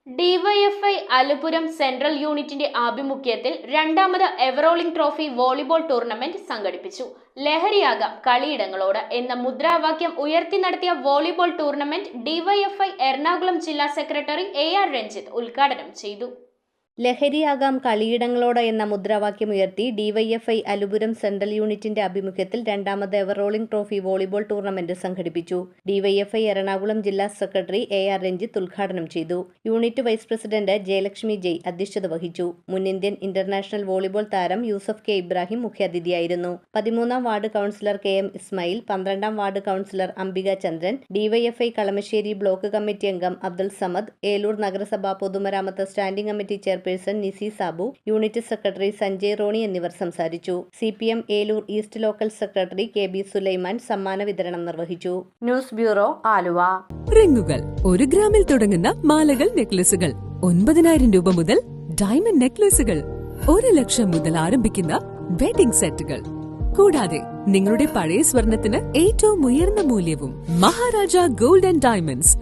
DYFI അലുപുരം central യൂണിറ്റിന്റെ ആഭിമുഖ്യത്തിൽ രണ്ടാമത് എവറോളിംഗ് ട്രോഫി വോളിബോൾ ടൂർണമെന്റ് സംഘടിപ്പിച്ചു. ലഹരിയാകാം കളിയിടങ്ങളോട് എന്ന മുദ്രാവാക്യം ഉയർത്തി നടത്തിയ വോളിബോൾ ടൂർണമെന്റ് ഡിവൈഎഫ്ഐ എറണാകുളം ജില്ലാ സെക്രട്ടറി AR രഞ്ജിത്ത് ഉദ്ഘാടനം ചെയ്തു. ലഹരിയാകാം കളിയിടങ്ങളോട് എന്ന മുദ്രാവാക്യമുയർത്തി ഡിവൈഎഫ്ഐ അലുപുരം സെൻട്രൽ യൂണിറ്റിന്റെ ആഭിമുഖ്യത്തിൽ രണ്ടാമത് എവറോളിംഗ് ട്രോഫി വോളിബോൾ ടൂർണമെന്റ് സംഘടിപ്പിച്ചു. ഡിവൈഎഫ്ഐ എറണാകുളം ജില്ലാ സെക്രട്ടറി AR രഞ്ജിത്ത് ഉദ്ഘാടനം ചെയ്തു. Unit vice president Jayalakshmi Jai അധ്യക്ഷത വഹിച്ചു. മുൻ ഇന്ത്യൻ ഇന്റർനാഷണൽ വോളിബോൾ താരം യൂസഫ് K. ഇബ്രാഹിം മുഖ്യാതിഥിയായിരുന്നു. 13-ാം വാർഡ് കൗൺസിലർ KM ഇസ്മായിൽ, 12-ാം ward councillor Ambika Chandran, DYFI Kalamassery block committee അംഗം അബ്ദുൾ സമദ്, ഏലൂർ നഗരസഭ പൊതുമരാമത്ത് standing committee chairperson Nisi Sabu, unit secretary Sanjay Roni എന്നിവർ സംസാരിച്ചു. CPM Eloor east local secretary KB Sulaiman സമ്മാന വിതരണം നിർവഹിച്ചു. News bureau, Aluva. റിങ്ങുകൾ 1 ഗ്രാമിൽ തുടങ്ങുന്ന മാലകൾ, നെക്ലസുകൾ 9,000 രൂപ മുതൽ ഡയമണ്ട് നെക്ലസുകൾ 1 ലക്ഷം മുതൽ ആരംഭിക്കുന്ന വെഡിംഗ് സെറ്റുകൾ, കൂടാതെ നിങ്ങളുടെ പഴയ സ്വർണത്തിന് ഏറ്റവും ഉയർന്ന മൂല്യവും. Maharaja gold and diamonds,